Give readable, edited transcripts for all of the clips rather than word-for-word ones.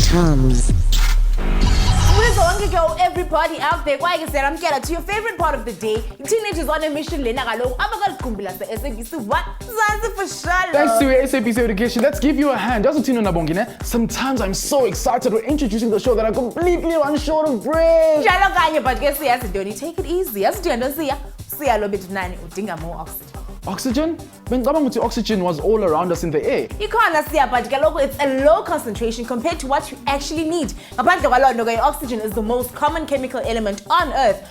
TOMz. Everybody out there, why is I'm getting to your favorite part of the day? Teenagers on a mission. SABC what? For sure. Thanks to SABC Education, let's give you a hand. Sometimes I'm so excited we're introducing the show that I'm completely unsure of breath. But guess what? Take it easy. More oxygen. Oxygen? Oxygen was all around us in the air. You can't see, but it's a low concentration compared to what you actually need. Oxygen is the most common chemical element on Earth.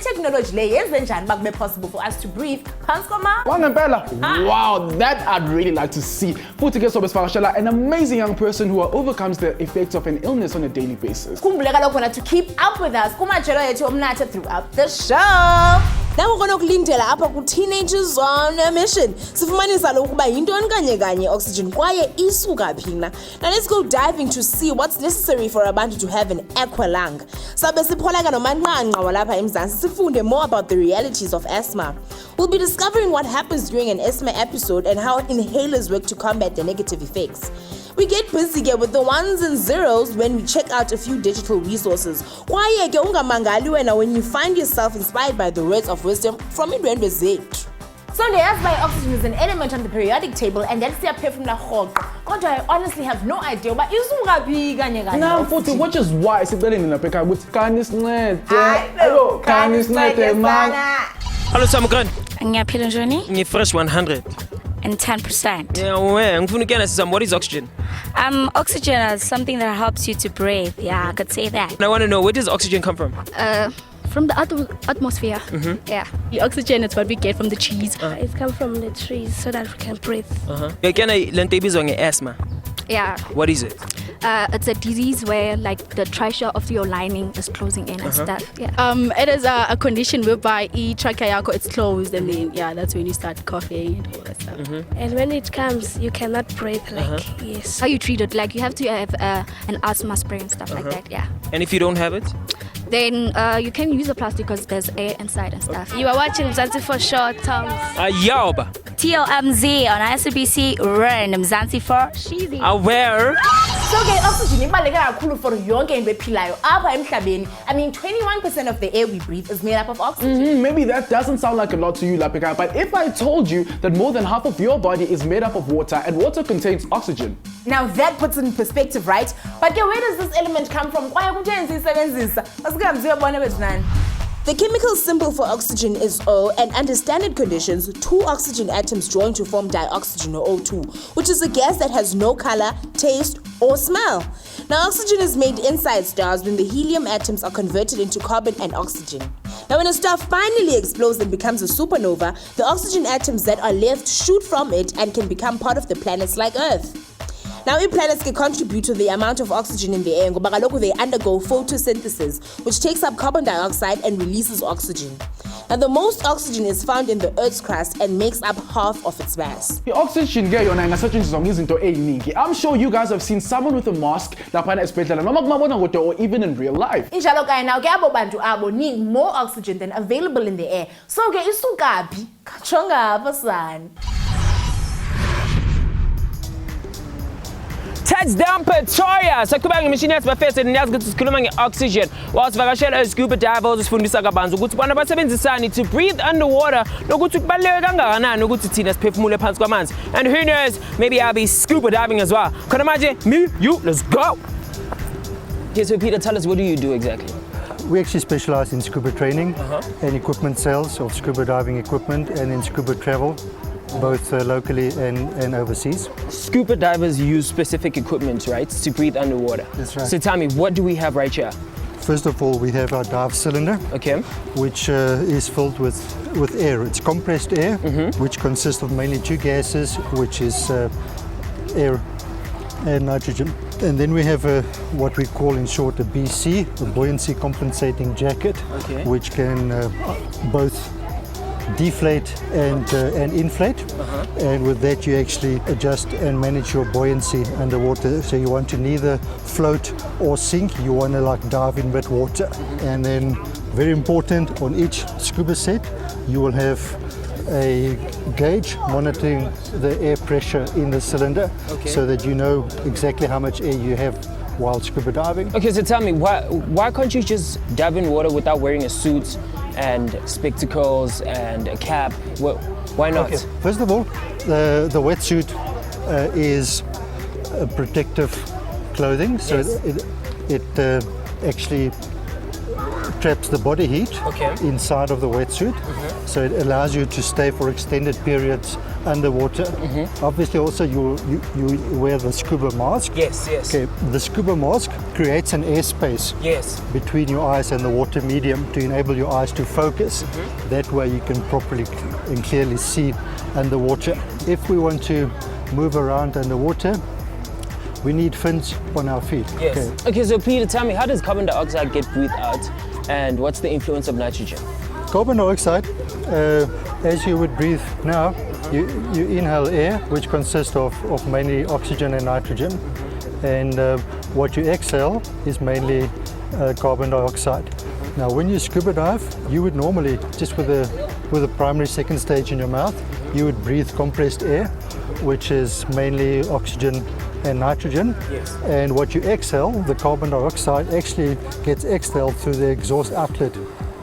Technology possible for us to breathe. Wow, that I'd really like to see. An amazing young person who overcomes the effects of an illness on a daily basis. To keep up with us, throughout the show. Now we're going to kulindela apha ku teenagers on a mission. Sifumanisa lokuba yintoni kanye kanye oxygen kwaye isuka phi na. Now let's go diving to see what's necessary for abantu to have an aqua lung. Sabe sipholeka nomanqanqa walapha eMzansi sifunde more about the realities of asthma. We'll be discovering what happens during an asthma episode and how inhalers work to combat the negative effects. We get busy with the ones and zeros when we check out a few digital resources. Why when you find yourself inspired by the words of wisdom from Indwendwe zethu. So the asthma oxygen is an element on the periodic table, and that's the from the whole. God, I honestly have no idea. But which is why it's in the Africa with Hello, Samukran. Ngiyaphila njani? Fresh 100. And 10%. Yeah, what is oxygen? Oxygen is something that helps you to breathe. Yeah, I could say that. And I want to know, where does oxygen come from? From the atmosphere. Yeah. The oxygen is what we get from the trees. It comes from the trees so that we can breathe. Asthma. Yeah. What is it? It's a disease where like the trachea of your lining is closing in and stuff. Yeah. It is a condition whereby each trachea is closed, and then that's when you start coughing and all that stuff. And when it comes, you cannot breathe. Yes. How you treat it? Like you have to have an asthma spray and stuff like that. Yeah. And if you don't have it? Then you can use a plastic because there's air inside and stuff. You are watching Mzansi for sure, TOMz. Yoba. TOMz on SABC Random Mzansi for Sheezy. Aware. So oxygen is for yonke into ephilayo apha emhlabeni. I mean, 21% of the air we breathe is made up of oxygen. Maybe that doesn't sound like a lot to you, Lapika, but if I told you that more than half of your body is made up of water and water contains oxygen. Now that puts it in perspective, right? But where does this element come from? The chemical symbol for oxygen is O, and under standard conditions, 2 oxygen atoms join to form dioxygen or O2, which is a gas that has no color, taste, or smell. Now oxygen is made inside stars when the helium atoms are converted into carbon and oxygen. Now when a star finally explodes and becomes a supernova, the oxygen atoms that are left shoot from it and can become part of the planets like Earth. Now, planets can contribute to the amount of oxygen in the air. They undergo photosynthesis, which takes up carbon dioxide and releases oxygen. Now, the most oxygen is found in the Earth's crust and makes up half of its mass. The oxygen I'm sure you guys have seen someone with a mask, or even in real life. Need more oxygen than available in the air. So, Touchdown Pretoria. Sakubanga machine yathi bafese niyazi ukuthi sikhuluma ngeoxygen. Wasivakashela scuba divers usifundisa kabanzi ukuthi bona basebenzisani to breathe underwater nokuthi kubaleke kangakanani ukuthi thina siphefumule phansi kwamanzi. And who knows, maybe I'll be scuba diving as well. Khona manje, me, you, let's go. Okay, so Peter, tell us, what do you do exactly? We actually specialize in scuba training and equipment sales of scuba diving equipment and in scuba travel, both locally and overseas. Scuba divers use specific equipment, right, to breathe underwater. That's right. So tell me, what do we have right here? First of all, we have our dive cylinder, which is filled with air. It's compressed air, which consists of mainly 2 gases, which is air and nitrogen. And then we have what we call in short a BC, a buoyancy compensating jacket, which can both deflate and inflate, and with that you actually adjust and manage your buoyancy underwater. So you want to neither float or sink, you want to like dive in mid water. And then very important, on each scuba set you will have a gauge monitoring the air pressure in the cylinder, so that you know exactly how much air you have while scuba diving. Okay, so tell me, why can't you just dive in water without wearing a suit and spectacles and a cap? Why not? Okay. First of all, the wetsuit is a protective clothing, so it actually traps the body heat inside of the wetsuit, so it allows you to stay for extended periods underwater. Obviously also you wear the scuba mask. Yes. Okay, the scuba mask creates an airspace between your eyes and the water medium to enable your eyes to focus. That way you can properly and clearly see underwater. If we want to move around underwater, we need fins on our feet. Okay, so Peter, tell me, how does carbon dioxide get breathed out, and what's the influence of nitrogen? Carbon dioxide, as you would breathe now, you inhale air, which consists of mainly oxygen and nitrogen, and what you exhale is mainly carbon dioxide. Now, when you scuba dive, you would normally, just with a primary second stage in your mouth, you would breathe compressed air, which is mainly oxygen and nitrogen, and what you exhale, the carbon dioxide, actually gets exhaled through the exhaust outlet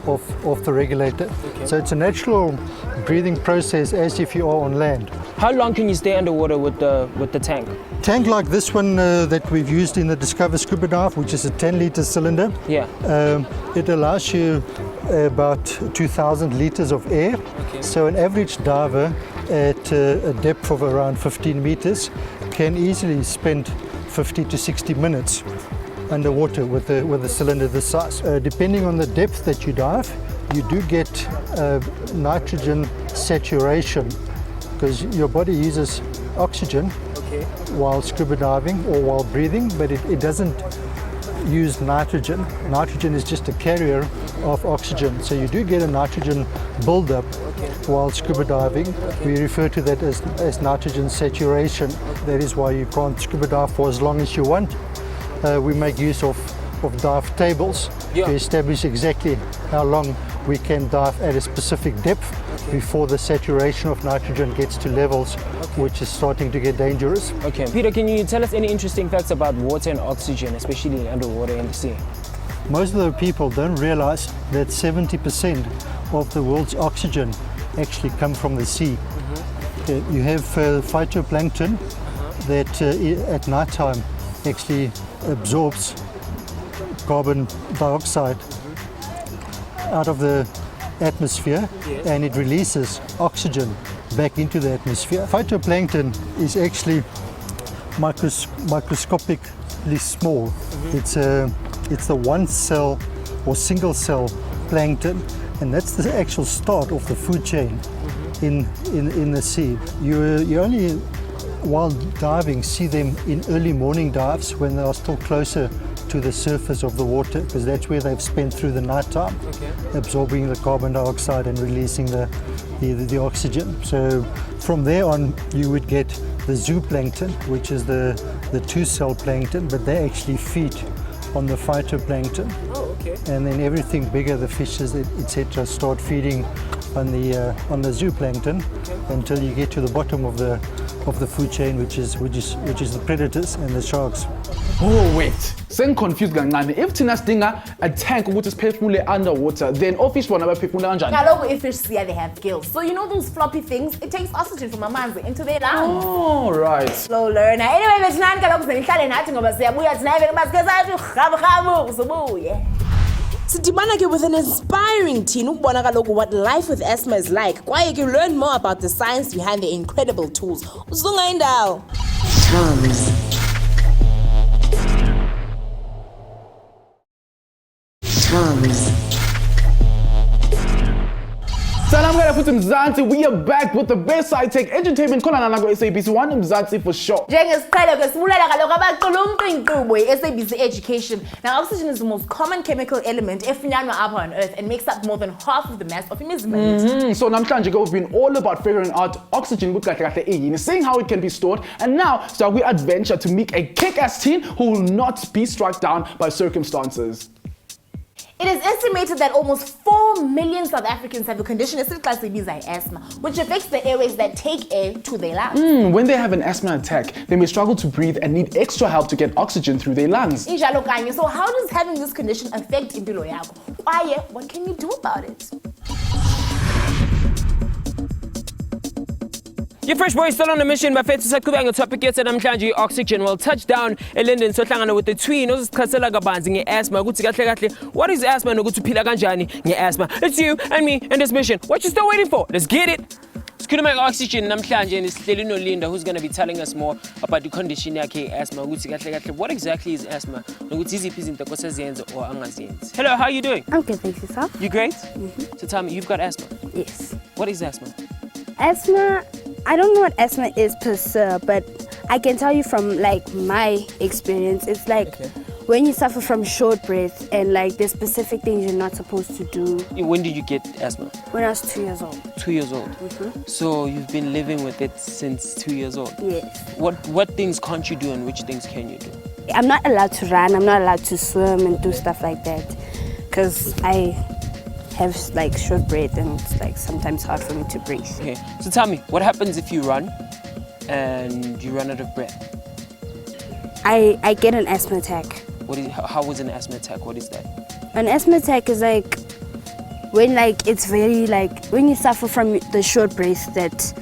of the regulator. So it's a natural breathing process as if you are on land. How long can you stay underwater with the tank? Tank like this one that we've used in the Discover Scuba Dive, which is a 10-litre cylinder. It allows you about 2,000 litres of air. So an average diver at a depth of around 15 meters can easily spend 50 to 60 minutes underwater with a cylinder this size. Depending on the depth that you dive, you do get nitrogen saturation, because your body uses oxygen while scuba diving or while breathing, but it doesn't use nitrogen. Nitrogen is just a carrier of oxygen, so you do get a nitrogen buildup while scuba diving. We refer to that as nitrogen saturation. That is why you can't scuba dive for as long as you want. We make use of dive tables to establish exactly how long we can dive at a specific depth before the saturation of nitrogen gets to levels which is starting to get dangerous. Okay, Peter, can you tell us any interesting facts about water and oxygen, especially underwater in the sea? Most of the people don't realize that 70% of the world's oxygen actually come from the sea. You have phytoplankton that at night time actually absorbs carbon dioxide out of the atmosphere, and it releases oxygen back into the atmosphere. Phytoplankton is actually microscopically small. It's the one cell or single cell plankton, and that's the actual start of the food chain in the sea. You only, while diving, see them in early morning dives when they are still closer to the surface of the water, because that's where they've spent through the night time absorbing the carbon dioxide and releasing the oxygen. So from there on you would get the zooplankton, which is the two-cell plankton, but they actually feed on the phytoplankton. And then everything bigger, the fishes, etc., start feeding on the zooplankton until you get to the bottom of the food chain, which is the predators and the sharks. Oh wait, sengiconfused kancane. If thina sidinga a tank ukuthi siphefumule underwater, then ofish bona baphefumula kanjani? Kaloku if fish they have gills. So you know those floppy things, it takes oxygen from amanzi into their lungs. Oh right. Slow learner. Anyway, bethinani kaloku senihlale nathi ngoba siyabuya thina vele basike sathi rhabu sibuye. Sidibana ke with an inspiring teen ukubona kaloku what life with asthma is like. Kwaye ke learn more about the science behind the incredible tools. Uzunga indawo. TOMz. Salam Mzansi, we are back with the best high-tech entertainment khona nala SABC1 Mzansi for sure. Njengesiqhelo ke sibulela kaloku abaqulumqa inkqubo ye-SABC Education. Now, oxygen is the most common chemical element efunyanwa apha on Earth and makes up more than half of the mass of imizimba. So namhlanje we've been all about figuring out oxygen with kahle kahle iyini, seeing how it can be stored, and now shall we adventure to meet a kick-ass teen who will not be struck down by circumstances. It is estimated that almost 4 million South Africans have a condition esibiza asthma, which affects the airways that take air to their lungs. When they have an asthma attack, they may struggle to breathe and need extra help to get oxygen through their lungs. Injalo kanye. So how does having this condition affect impilo yakho? Kwaye, what can you do about it? Your fresh boy is still on a mission. Bafethu Scuba on topic yethu namhlanje oxygen will touch down eLondon sohlangana with the twin osichasela kabanzi ngeasthma ukuthi kahle kahle what is asthma nokuthi uphila kanjani ngeasthma. It's you and me and this mission. What you still waiting for? Let's get it. Scuba oxygen namhlanje and sihleli noLinda who's going to be telling us more about the condition yakhe asthma ukuthi kahle kahle what exactly is asthma nokuthi iziphi izinto koseziyenza or angaziyenzi. Hello, how are you doing? I'm good, thanks yourself. You great? So tell me, you've got asthma. Yes. What is asthma? Asthma, I don't know what asthma is per se, but I can tell you from like my experience, it's like when you suffer from short breath and like there's specific things you're not supposed to do. When did you get asthma? When I was 2 years old. 2 years old. So you've been living with it since 2 years old. Yes. What things can't you do and which things can you do? I'm not allowed to run, I'm not allowed to swim and do stuff like that because I have like short breath and it's like sometimes hard for me to breathe. Okay, so tell me, what happens if you run and you run out of breath? I get an asthma attack. How is an asthma attack? What is that? An asthma attack is like when like it's very like when you suffer from the short breath that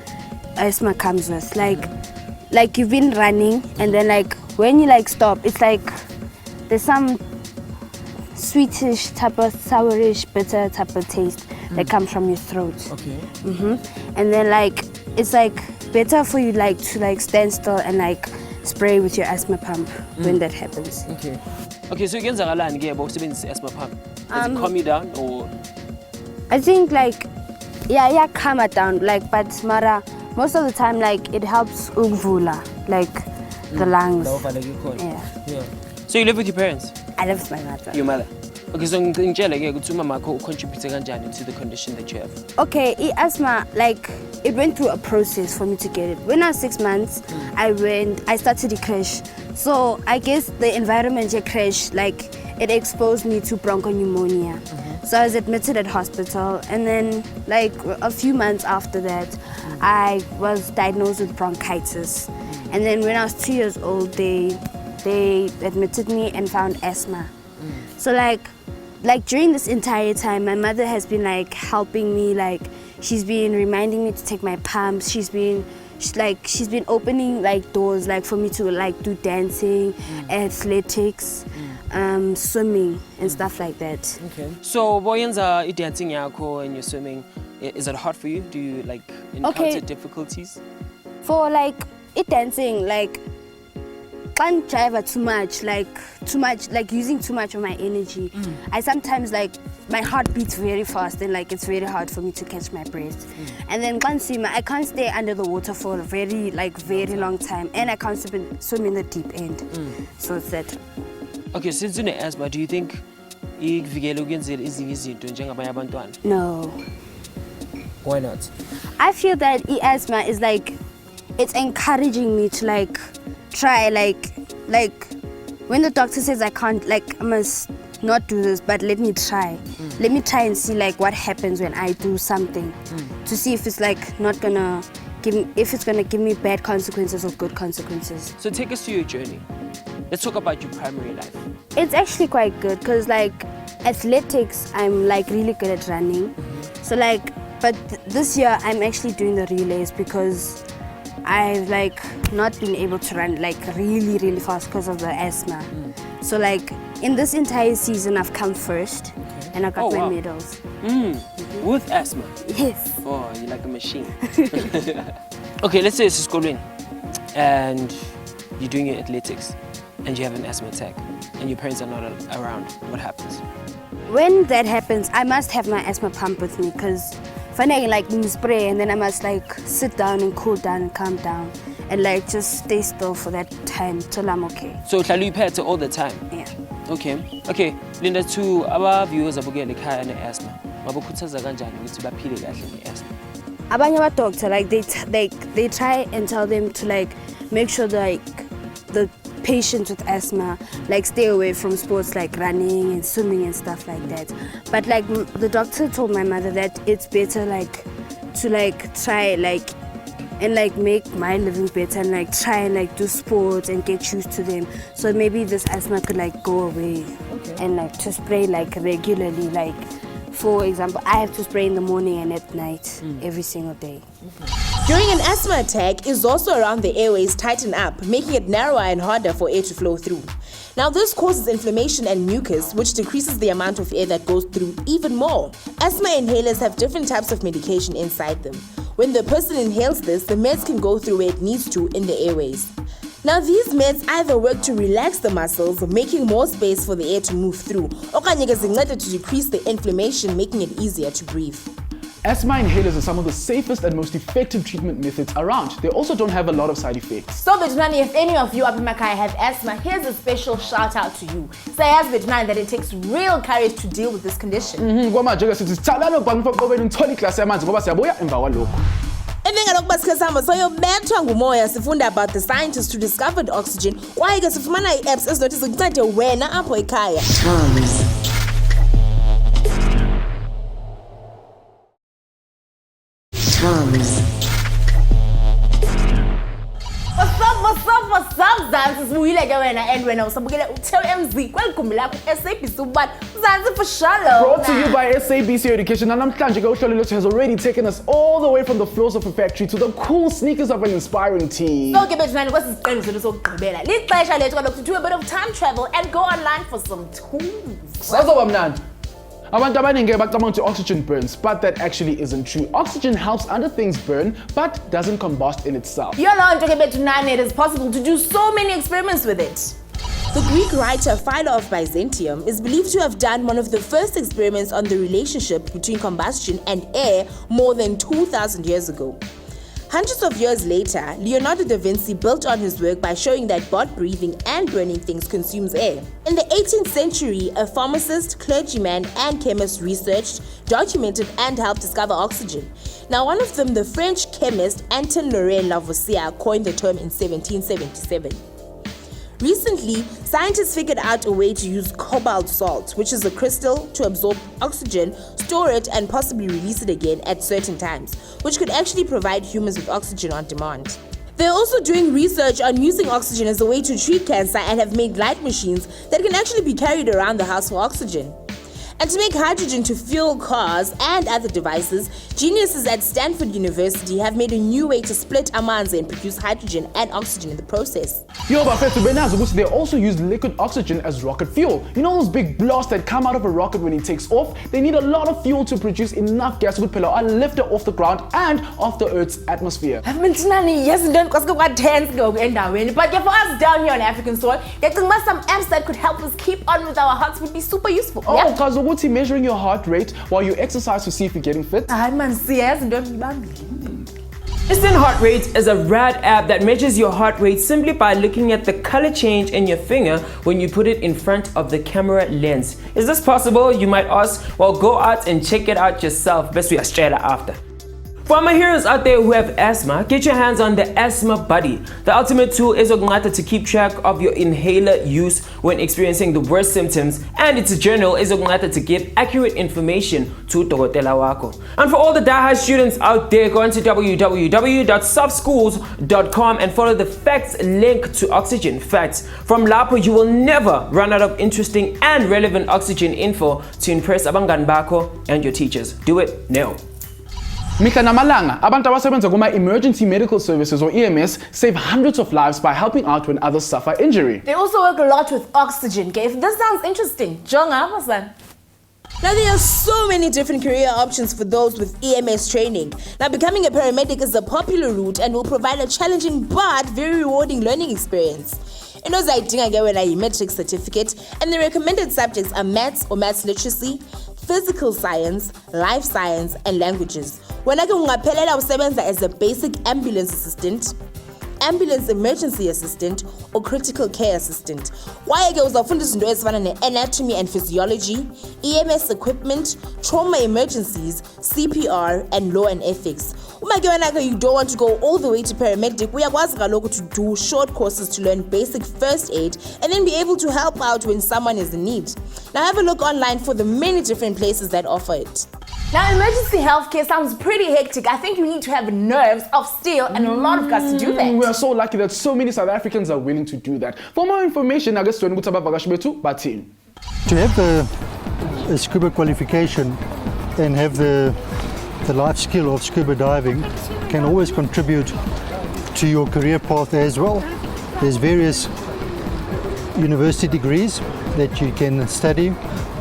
asthma comes with. Like you've been running and then like when you like stop, it's like there's some sweetish type of sourish bitter type of taste that comes from your throat. Okay. And then like it's like better for you like to like stand still and like spray with your asthma pump when that happens. Okay, so yenzakalani ke yabo usebenzisa asthma pump? Does it calm you down or? I think like yeah calm it down like but mara most of the time like it helps ukuvula like the lungs. Yeah. So you live with your parents? I live with my mother. Your mother. Okay, so ngitshela ke ukuthi umama wakho contribute kanjani to the condition that you have? Okay, asthma like it went through a process for me to get it. When I was 6 months, I started the crash. So I guess the environment at crash like it exposed me to bronchopneumonia. So I was admitted at hospital and then like a few months after that I was diagnosed with bronchitis. And then when I was 2 years old they admitted me and found asthma. So like during this entire time my mother has been like helping me, like she's been reminding me to take my pumps, she's been opening like doors like for me to like do dancing, athletics, swimming and stuff like that. Okay. So boyenza dancing yakho and your swimming, is it hard for you? Do you like encounter difficulties? For like dancing, like can't drive too much, like using too much of my energy. I sometimes like my heart beats very fast and like it's very hard for me to catch my breath. And then I can't stay under the water for a very long time and I can't swim in the deep end. So it's that. Okay, since you have asthma, do you think ikuvikela ukuyenzela ezinye izinto njengabanye abantwana? No. Why not? I feel that asthma is like it's encouraging me to like try like when the doctor says I can't, like I must not do this, but let me try. Let me try and see like what happens when I do something to see if it's like not gonna give me bad consequences or good consequences. So take us to your journey. Let's talk about your primary life. It's actually quite good because like athletics I'm like really good at running. So like but this year I'm actually doing the relays because I've like not been able to run like really fast because of the asthma. So like in this entire season I've come first and I got my medals. With asthma? Yes. Oh, you're like a machine. Okay, let's say it's schooling and you're doing your athletics and you have an asthma attack and your parents are not around. What happens? When that happens, I must have my asthma pump with me because funny like spray, and then I must like sit down and cool down and calm down and like just stay still for that time till I'm okay. So you pet all the time? Yeah. Okay, Linda, to our viewers abukele ekhaya ne-asthma, mabakhuthaza kanjani ukuthi baphile kahle ne-asthma? Abanye doctor like they try and tell them to like make sure like the patients with asthma like stay away from sports like running and swimming and stuff like that. But like the doctor told my mother that it's better like to like try like and like make my living better and like try and like do sports and get used to them, so maybe this asthma could like go away. And like to spray like regularly, like for example I have to spray in the morning and at night every single day. During an asthma attack is also around the airways tighten up, making it narrower and harder for air to flow through. Now this causes inflammation and mucus, which decreases the amount of air that goes through even more. Asthma inhalers have different types of medication inside them. When the person inhales this, the meds can go through where it needs to in the airways. Now these meds either work to relax the muscles, making more space for the air to move through, or to decrease the inflammation, making it easier to breathe. Asthma inhalers are some of the safest and most effective treatment methods around. They also don't have a lot of side effects. So Betnani, if any of you up in Makai have asthma, here's a special shout out to you. Say as Betnani that it takes real courage to deal with this condition. And then sifunda about the scientists who discovered oxygen. Why ke sifumana i-apps ezinothi zikuncede wena apho ekhaya. What's up, Zanzi? Sibuyile ke wena and wena usabukele TOMz kweli gumbi lakho SABC ubani Zanzi for shallow. Brought to you by SABC Education. Namhlanje ke uhlelo lwethu has already taken us all the way from the floors of a factory to the cool sneakers of an inspiring team. So ke bethu kwesisiqelo sethu sokugqibela. Lixesha lethu kaloku to do a bit of time travel and go online for some tools. Sazoba mnandi. Abantu abaningi bacabanga ukuthi oxygen burns, but that actually isn't true. Oxygen helps other things burn, but doesn't combust in itself. It is possible to do so many experiments with it. The Greek writer Philo of Byzantium is believed to have done one of the first experiments on the relationship between combustion and air more than 2,000 years ago. Hundreds of years later, Leonardo da Vinci built on his work by showing that both breathing and burning things consumes air. In the 18th century, a pharmacist, clergyman, and chemist researched, documented, and helped discover oxygen. Now, one of them, the French chemist Antoine Lavoisier, coined the term in 1777. Recently, scientists figured out a way to use cobalt salt, which is a crystal, to absorb oxygen, store it, and possibly release it again at certain times, which could actually provide humans with oxygen on demand. They're also doing research on using oxygen as a way to treat cancer and have made light machines that can actually be carried around the house for oxygen. And to make hydrogen to fuel cars and other devices, geniuses at Stanford University have made a new way to split amanzi and produce hydrogen and oxygen in the process. Yo, but they also use liquid oxygen as rocket fuel. You know those big blasts that come out of a rocket when it takes off? They need a lot of fuel to produce enough gas to put a lifter off the ground and off the Earth's atmosphere. Yes, don't because what tends go end down. But for us down here on African soil, there are some apps that could help us keep on with our hearts would be super useful. Oh, because measuring your heart rate while you exercise to see if you're getting fit. Instant Heart Rate is a rad app that measures your heart rate simply by looking at the color change in your finger when you put it in front of the camera lens. Is this possible? You might ask. Well, go out and check it out yourself. Best we are straight after. For my heroes out there who have asthma, get your hands on the Asthma Buddy. The ultimate tool is to keep track of your inhaler use when experiencing the worst symptoms, and its journal is to give accurate information to Dokotela wako. And for all the diehard students out there, go into www.softschools.com and follow the facts link to oxygen facts. From Lapo, you will never run out of interesting and relevant oxygen info to impress abangan bako and your teachers. Do it now. Mihla namalanga, abantu abasebenza kuma-emergency medical services or EMS save hundreds of lives by helping out when others suffer injury. They also work a lot with oxygen, okay? If this sounds interesting, Jonga, what's that? Now there are so many different career options for those with EMS training. Now becoming a paramedic is a popular route and will provide a challenging but very rewarding learning experience. In those I get when I metric certificate, and the recommended subjects are maths or maths literacy, physical science, life science, and languages. wena ke ungaphelela usebenza as a basic ambulance assistant, ambulance emergency assistant or critical care assistant. Kwaye ke uzafunda izinto ezifana ne-anatomy and physiology, EMS equipment, trauma emergencies, CPR and law and ethics. Uma ke wena ke you don't want to go all the way to paramedic, uyakwazi kaloku to do short courses to learn basic first aid and then be able to help out when someone is in need. Now have a look online for the many different places that offer it. Now, emergency healthcare sounds pretty hectic. I think you need to have nerves of steel and a lot of guts to do that. We are so lucky that so many South Africans are willing to do that. For more information, I guess to have a scuba qualification and have the life skill of scuba diving can always contribute to your career path as well. There's various university degrees that you can study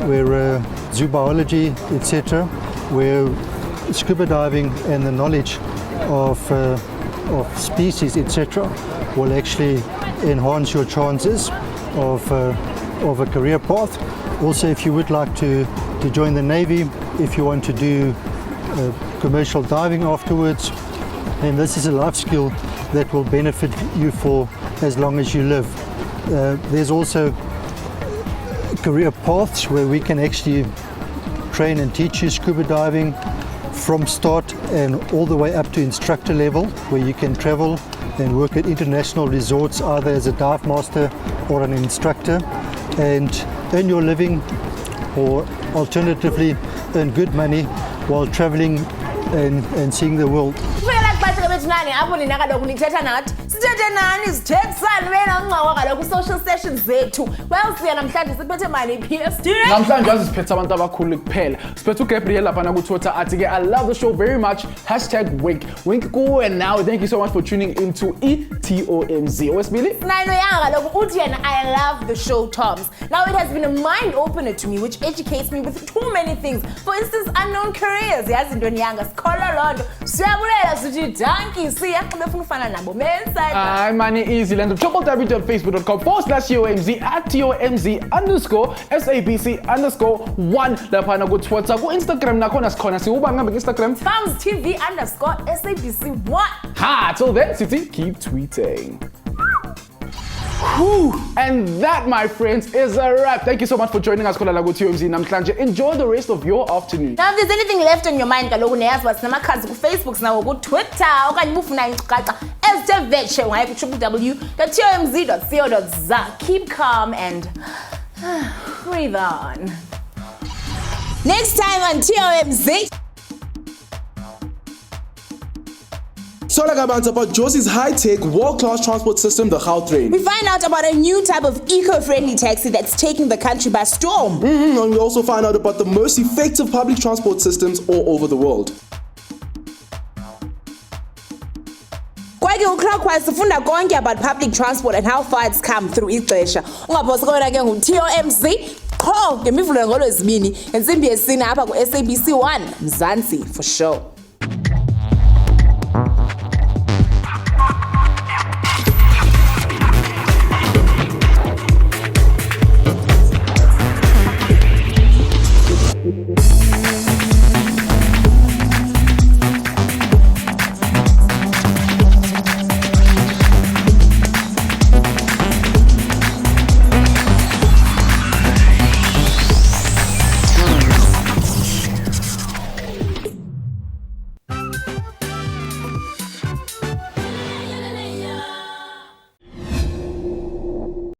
where zoobiology, etc., where scuba diving and the knowledge of species, etc., will actually enhance your chances of a career path. Also, if you would like to join the Navy, if you want to do commercial diving afterwards, then this is a life skill that will benefit you for as long as you live. There's also career paths where we can actually train and teach you scuba diving from start and all the way up to instructor level, where you can travel and work at international resorts either as a dive master or an instructor and earn your living, or alternatively earn good money while traveling and seeing the world. Social sessions zethu. Well, siya namhlanje siphethe mali PSD. Namhlanje asiphethe abantu abakhulu kuphela. Siphethe uGabriel lapha na kuTwitter athi ke I love the show very much. #wink. Wink kuwe and now thank you so much for tuning into TOMz. Owesibili? Nino yanga lokhu uthi yena I love the show TOMz. Now it has been a mind opener to me which educates me with too many things. For instance, unknown careers. Yazi into yanga sikhola lonto. Siyabulela sithi danki siya befuna ufana nabo mensa. Hi, money easy land. www.facebook.com/TOMz @TOMz_SABC_1 lapha na kuTwitter, ku Instagram nakhona sikhona siuba ngambe Instagram TOMz_SABC1. Ha, till then, City, keep tweeting. Whew. And that, my friends, is a wrap. Thank you so much for joining us. Enjoy the rest of your afternoon. Now, if there's anything left on your mind, kaloku neyazi what's namakhazi ku Facebook nawo ku Twitter okanye bufuna inkcukacha ezitevetshe ngaye ku www.tomz.co.za. Keep calm and breathe on. Next time on TOMz. So like about Josie's high-tech, world-class transport system, the Gautrain. We find out about a new type of eco-friendly taxi that's taking the country by storm. And we also find out about the most effective public transport systems all over the world. Kwake uClockwise sifunda konke about public transport and how far it's come through ixesha. Ungaphosi kona ke ngu-TOMz qho ngemivulo ngolwezibini ensimbi yesine apha ku SABC1 Mzansi for sure.